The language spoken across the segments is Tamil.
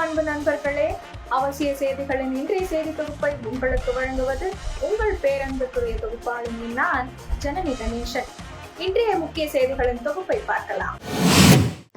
அன்பு நண்பர்களே, அவசிய செய்திகளின் இன்றைய செய்தி தொகுப்பை உங்களுக்கு வழங்குவது உங்கள் பேரன்புக்குரிய தொகுப்பாளினி நான் ஜனனி கணேசன். இன்றைய முக்கிய செய்திகளின் தொகுப்பை பார்க்கலாம்.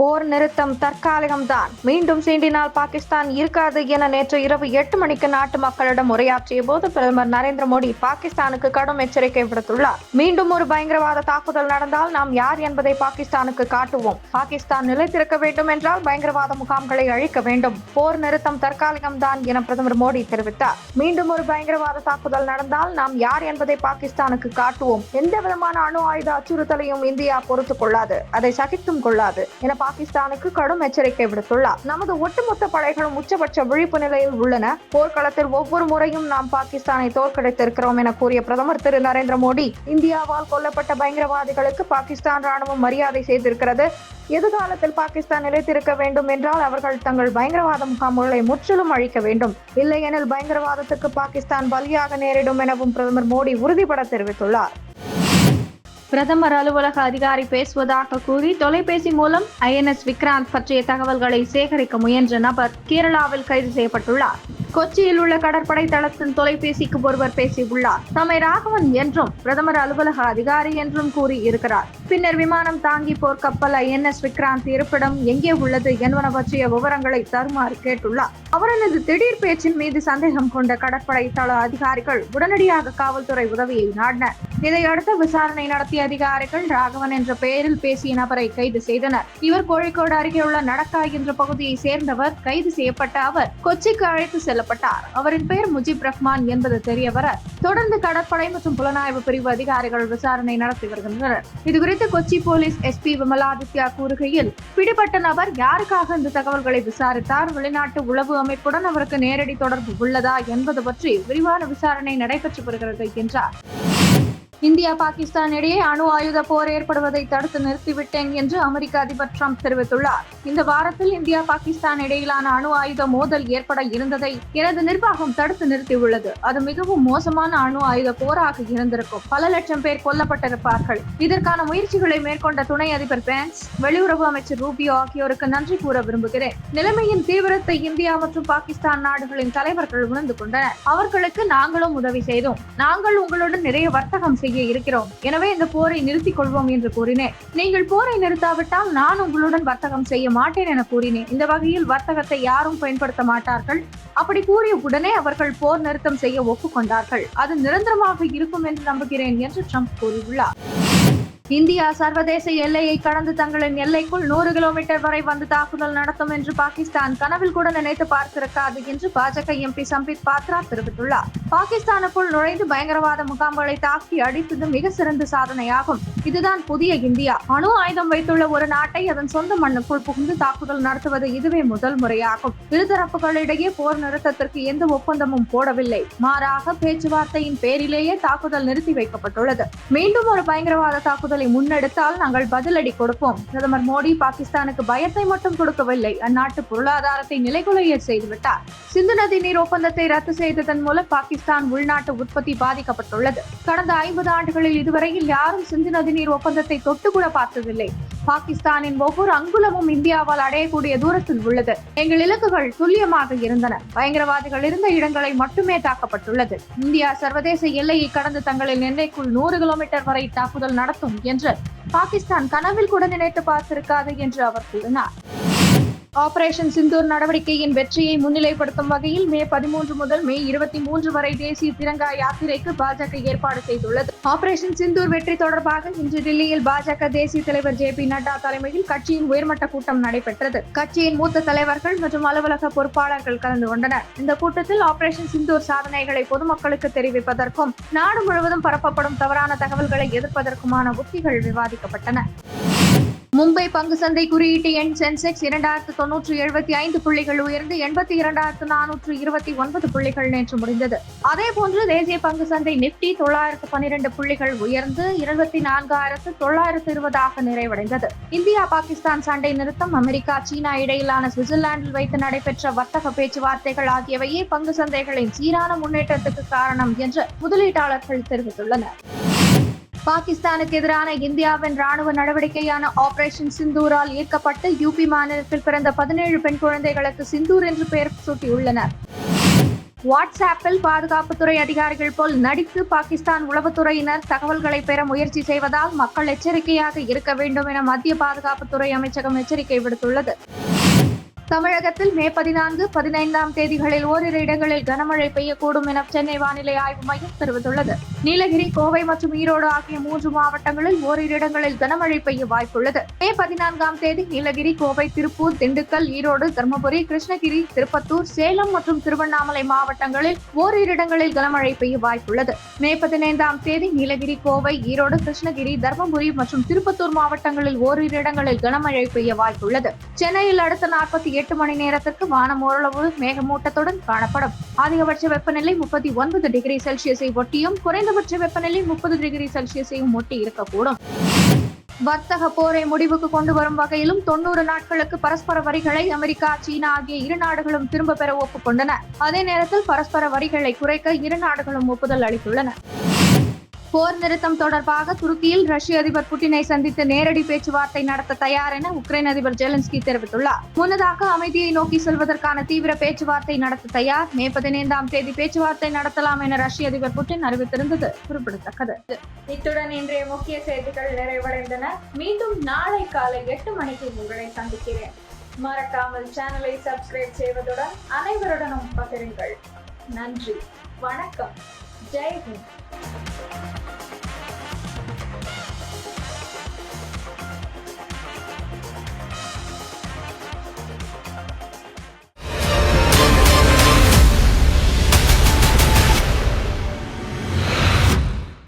போர் நிறுத்தம் தற்காலிகம்தான், மீண்டும் சீண்டினால் பாகிஸ்தான் இருக்காது என நேற்று இரவு 8 மணிக்கு நாட்டு மக்களிடம் உரையாற்றிய போது பிரதமர் நரேந்திர மோடி பாகிஸ்தானுக்கு கடும் எச்சரிக்கை விடுத்துள்ளார். மீண்டும் ஒரு பயங்கரவாத தாக்குதல் நடந்தால் நாம் யார் என்பதை பாகிஸ்தானுக்கு காட்டுவோம். பாகிஸ்தான் நிலைத்திருக்க வேண்டும் என்றால் பயங்கரவாத முகாம்களை அழிக்க வேண்டும். போர் நிறுத்தம் தற்காலிகம்தான் என பிரதமர் மோடி தெரிவித்தார். மீண்டும் ஒரு பயங்கரவாத தாக்குதல் நடந்தால் நாம் யார் என்பதை பாகிஸ்தானுக்கு காட்டுவோம். எந்த விதமான அணு ஆயுத அச்சுறுத்தலையும் இந்தியா பொறுத்துக் கொள்ளாது, அதை சகித்தும் கொள்ளாது என பாகிஸ்தானுக்கு கடும் எச்சரிக்கை விடுத்துள்ளார். நமது ஒட்டுமொத்த படைகளும் உச்சபட்ச விழிப்பு நிலையில் உள்ளன. போர்க்களத்தில் ஒவ்வொரு முறையும் நாம் பாகிஸ்தானை தோற்கடித்திருக்கிறோம் என கூறிய பிரதமர் திரு நரேந்திர மோடி, இந்தியாவால் கொல்லப்பட்ட பயங்கரவாதிகளுக்கு பாகிஸ்தான் ராணுவம் மரியாதை செய்திருக்கிறது. எதிர்காலத்தில் பாகிஸ்தான் நிலைத்திருக்க வேண்டும் என்றால் அவர்கள் தங்கள் பயங்கரவாத முகாம்களை முற்றிலும் அழிக்க வேண்டும். இல்லையெனில் பயங்கரவாதத்துக்கு பாகிஸ்தான் பலியாக நேரிடும் எனவும் பிரதமர் மோடி உறுதிபட தெரிவித்துள்ளார். பிரதமர் அலுவலக அதிகாரி பேசுவதாக கூறி தொலைபேசி மூலம் INS விக்ராந்த் பற்றிய தகவல்களை சேகரிக்க முயன்ற நபர் கேரளாவில் கைது செய்யப்பட்டுள்ளார். கொச்சியில் உள்ள கடற்படை தளத்தின் தொலைபேசிக்கு ஒருவர் பேசியுள்ளார். தம்மை ராகவன் என்றும் பிரதமர் அலுவலக அதிகாரி என்றும் கூறி இருக்கிறார். பின்னர் விமானம் தாங்கி போர் கப்பல் INS விக்ராந்த் இருப்பிடம் எங்கே உள்ளது என்பன பற்றிய விவரங்களை தருமாறு கேட்டுள்ளார். அவரது திடீர் பேச்சின் மீது சந்தேகம் கொண்ட கடற்படை தள அதிகாரிகள் உடனடியாக காவல்துறை உதவியை நாடினர். இதையடுத்து விசாரணை நடத்திய அதிகாரிகள் ராகவன் என்ற பெயரில் பேசிய நபரை கைது செய்தனர். இவர் கோழிக்கோடு அருகே உள்ள நடக்காய் என்ற பகுதியை சேர்ந்தவர். கைது செய்யப்பட்ட அவர் கொச்சிக்கு அழைத்து செல்லப்பட்டார். அவரின் பெயர் முஜிப் ரஹ்மான் என்பது தெரியவர தொடர்ந்து கடற்படை மற்றும் புலனாய்வு பிரிவு அதிகாரிகள் விசாரணை நடத்தி வருகின்றனர். இதுகுறித்து கொச்சி போலீஸ் SP விமலாதித்யா கூறுகையில், பிடிபட்ட நபர் யாருக்காக இந்த தகவல்களை விசாரித்தார், வெளிநாட்டு உளவு அமைப்புடன் அவருக்கு நேரடி தொடர்பு உள்ளதா என்பது பற்றி விரிவான விசாரணை நடைபெற்று வருகிறது என்றார். இந்தியா பாகிஸ்தான் இடையே அணு ஆயுத போர் ஏற்படுவதை தடுத்து நிறுத்திவிட்டேன் என்று அமெரிக்க அதிபர் ட்ரம்ப் தெரிவித்துள்ளார். இந்த வாரத்தில் இந்தியா பாகிஸ்தான் இடையிலான அணு ஆயுத மோதல் ஏற்பட இருந்ததை எனது நிர்வாகம் தடுத்து நிறுத்தியுள்ளது. அது மிகவும் மோசமான அணு ஆயுத போராக இருந்திருக்கும். பல லட்சம் பேர் கொல்லப்பட்டிருப்பார்கள். இதற்கான முயற்சிகளை மேற்கொண்ட துணை அதிபர் பென்ஸ், வெளியுறவு அமைச்சர் ரூபியோ ஆகியோருக்கு நன்றி கூற விரும்புகிறேன். நிலைமையின் தீவிரத்தை இந்தியா மற்றும் பாகிஸ்தான் நாடுகளின் தலைவர்கள் உணர்ந்து கொண்டனர். அவர்களுக்கு நாங்களும் உதவி செய்தோம். நாங்கள் உங்களுடன் நிறைய வர்த்தகம் செய்ய இருக்கிறோம். எனவே இந்த போரை நிறுத்திக் கொள்வோம் என்று கூறினேன். நீங்கள் போரை நிறுத்தாவிட்டால் நான் உங்களுடன் வர்த்தகம் செய்ய மாட்டேன் என கூறினேன். இந்த வகையில் வர்த்தகத்தை யாரும் பயன்படுத்த மாட்டார்கள். அப்படி கூறிய உடனே அவர்கள் போர் நிறுத்தம் செய்ய ஒப்புக்கொண்டார்கள். அது நிரந்தரமாக இருக்கும் என்று நம்புகிறேன் என்று ட்ரம்ப் கூறியுள்ளார். இந்தியா சர்வதேச எல்லையை கடந்து தங்களின் எல்லைக்குள் 100 கிலோமீட்டர் வரை வந்து தாக்குதல் நடத்தும் என்று பாகிஸ்தான் கனவில் கூட நினைத்து பார்த்திருக்காது என்று பாஜக MP சம்பித் பாத்ரா தெரிவித்துள்ளார். பாகிஸ்தானுக்குள் நுழைந்து பயங்கரவாத முகாம்களை தாக்கி அடித்தது மிக சிறந்த சாதனையாகும். இதுதான் புதிய இந்தியா. அணு ஆயுதம் வைத்துள்ள ஒரு நாட்டை அதன் சொந்த மண்ணுக்குள் புகுந்து தாக்குதல் நடத்துவது இதுவே முதல் முறையாகும். இருதரப்புகளிடையே போர் நிறுத்தத்திற்கு எந்த ஒப்பந்தமும் போடவில்லை. மாறாக பேச்சுவார்த்தையின் பேரிலேயே தாக்குதல் நிறுத்தி வைக்கப்பட்டுள்ளது. மீண்டும் ஒரு பயங்கரவாத தாக்குதல் முன்னெடுத்தால் நாங்கள் பதிலடி கொடுப்போம். பிரதமர் மோடி பாகிஸ்தானுக்கு பயத்தை மட்டும் கொடுக்கவில்லை, அந்நாட்டு பொருளாதாரத்தை நிலைகுலைய செய்துவிட்டார். சிந்து நதி நீர் ஒப்பந்தத்தை ரத்து செய்ததன் மூலம் பாகிஸ்தான் உள்நாட்டு உற்பத்தி பாதிக்கப்பட்டுள்ளது. கடந்த 50 ஆண்டுகளில் இதுவரையில் யாரும் சிந்து நதி நீர் ஒப்பந்தத்தை தொட்டு கூட பார்த்ததில்லை. பாகிஸ்தானின் ஒவ்வொரு அங்குலமும் இந்தியாவால் அடையக்கூடிய தூரத்தில் உள்ளது. எங்கள் இலக்குகள் துல்லியமாக இருந்தன. பயங்கரவாதிகள் இருந்த இடங்களை மட்டுமே தாக்கப்பட்டுள்ளது. இந்தியா சர்வதேச எல்லையை கடந்து தங்களின் எல்லைக்குள் 100 கிலோமீட்டர் வரை தாக்குதல் நடத்தும் என்று பாகிஸ்தான் கனவில் கூட நினைத்து பார்த்திருக்காது என்று அவர் கூறினார். ஆபரேஷன் சிந்தூர் நடவடிக்கையின் வெற்றியை முன்னிலைப்படுத்தும் வகையில் மே 13 முதல் மே 23 வரை தேசிய திரங்கா யாத்திரைக்கு பாஜக ஏற்பாடு செய்துள்ளது. ஆபரேஷன் சிந்தூர் வெற்றி தொடர்பாக இன்று டெல்லியில் பாஜக தேசிய தலைவர் JP நட்டா தலைமையில் கட்சியின் உயர்மட்ட கூட்டம் நடைபெற்றது. கட்சியின் மூத்த தலைவர்கள் மற்றும் அலுவலக பொறுப்பாளர்கள் கலந்து கொண்டனர். இந்த கூட்டத்தில் ஆபரேஷன் சிந்தூர் சாதனைகளை பொதுமக்களுக்கு தெரிவிப்பதற்கும் நாடு முழுவதும் பரப்பப்படும் தவறான தகவல்களை எதிர்ப்பதற்குமான உத்திகள் விவாதிக்கப்பட்டன. மும்பை பங்கு சந்தை குறியீட்டு எண் சென்செக்ஸ் 2975 புள்ளிகள் உயர்ந்து 82,429 புள்ளிகள் நேற்று முடிந்தது. அதேபோன்று தேசிய பங்கு சந்தை நிப்டி 912 புள்ளிகள் உயர்ந்து 24,920 நிறைவடைந்தது. இந்தியா பாகிஸ்தான் சண்டை நிறுத்தம், அமெரிக்கா சீனா இடையிலான சுவிட்சர்லாந்தில் வைத்து நடைபெற்ற வர்த்தக பேச்சுவார்த்தைகள் ஆகியவையே பங்கு சந்தைகளின் சீரான முன்னேற்றத்துக்கு காரணம் என்று முதலீட்டாளர்கள் தெரிவித்துள்ளனர். பாகிஸ்தானுக்கு எதிரான இந்தியாவின் ராணுவ நடவடிக்கையான ஆபரேஷன் சிந்தூரால் ஈர்க்கப்பட்டு யூபி மாநிலத்தில் பிறந்த 17 பெண் குழந்தைகளுக்கு சிந்தூர் என்று பெயர் சூட்டியுள்ளனர். வாட்ஸ்ஆப்பில் பாதுகாப்புத்துறை அதிகாரிகள் போல் நடித்து பாகிஸ்தான் உளவுத்துறையினர் தகவல்களை பெற முயற்சி செய்வதால் மக்கள் எச்சரிக்கையாக இருக்க வேண்டும் என மத்திய பாதுகாப்புத்துறை அமைச்சகம் எச்சரிக்கை விடுத்துள்ளது. தமிழகத்தில் மே 14, 15ஆம் தேதிகளில் ஓரிரு இடங்களில் கனமழை பெய்யக்கூடும் என சென்னை வானிலை ஆய்வு மையம் தெரிவித்துள்ளது. நீலகிரி, கோவை மற்றும் ஈரோடு ஆகிய 3 மாவட்டங்களில் ஓரிரு இடங்களில் கனமழை பெய்ய வாய்ப்புள்ளது. மே 14ஆம் தேதி நீலகிரி, கோவை, திருப்பூர், திண்டுக்கல், ஈரோடு, தர்மபுரி, கிருஷ்ணகிரி, திருப்பத்தூர், சேலம் மற்றும் திருவண்ணாமலை மாவட்டங்களில் ஓரிரு இடங்களில் கனமழை பெய்ய வாய்ப்புள்ளது. மே 15ஆம் தேதி நீலகிரி, கோவை, ஈரோடு, கிருஷ்ணகிரி, தர்மபுரி மற்றும் திருப்பத்தூர் மாவட்டங்களில் ஓரிரு இடங்களில் கனமழை பெய்ய வாய்ப்புள்ளது. சென்னையில் அடுத்த 48 மணி நேரத்திற்கு வானம் ஓரளவு மேகமூட்டத்துடன் காணப்படும். அதிகபட்ச வெப்பநிலை 39 டிகிரி செல்சியஸை ஒட்டியும் குறைந்தபட்ச வெப்பநிலை 30 டிகிரி செல்சியஸையும் ஒட்டி இருக்கக்கூடும். வர்த்தக போரை முடிவுக்கு கொண்டு வரும் வகையிலும் 90 நாட்களுக்கு பரஸ்பர வரிகளை அமெரிக்கா, சீனா ஆகிய இரு நாடுகளும் திரும்ப பெற ஒப்புக்கொண்டன. அதே நேரத்தில் பரஸ்பர வரிகளை குறைக்க இரு நாடுகளும் ஒப்புதல் அளித்துள்ளன. போர் நிறுத்தம் தொடர்பாக துருக்கியில் ரஷ்ய அதிபர் புட்டினை சந்தித்து நேரடி பேச்சுவார்த்தை நடத்த தயார் என உக்ரைன் அதிபர் ஜெலன்ஸ்கி தெரிவித்துள்ளார். முன்னதாக அமைதியை நோக்கி செல்வதற்கான தீவிர பேச்சுவார்த்தை நடத்த தயார். மே 15ஆம் தேதி பேச்சுவார்த்தை நடத்தலாம் என ரஷ்ய அதிபர் புட்டின் அறிவித்திருந்தது குறிப்பிடத்தக்கது. இத்துடன் இன்றைய முக்கிய செய்திகள் நிறைவடைந்தன. மீண்டும் நாளை காலை 8 மணிக்கு உங்களை சந்திக்கிறேன். மறக்காமல் சேனலை சப்ஸ்கிரைப் செய்வதுடன் அனைவருடனும் பகிருங்கள். நன்றி, வணக்கம், ஜெய் ஹிந்த்.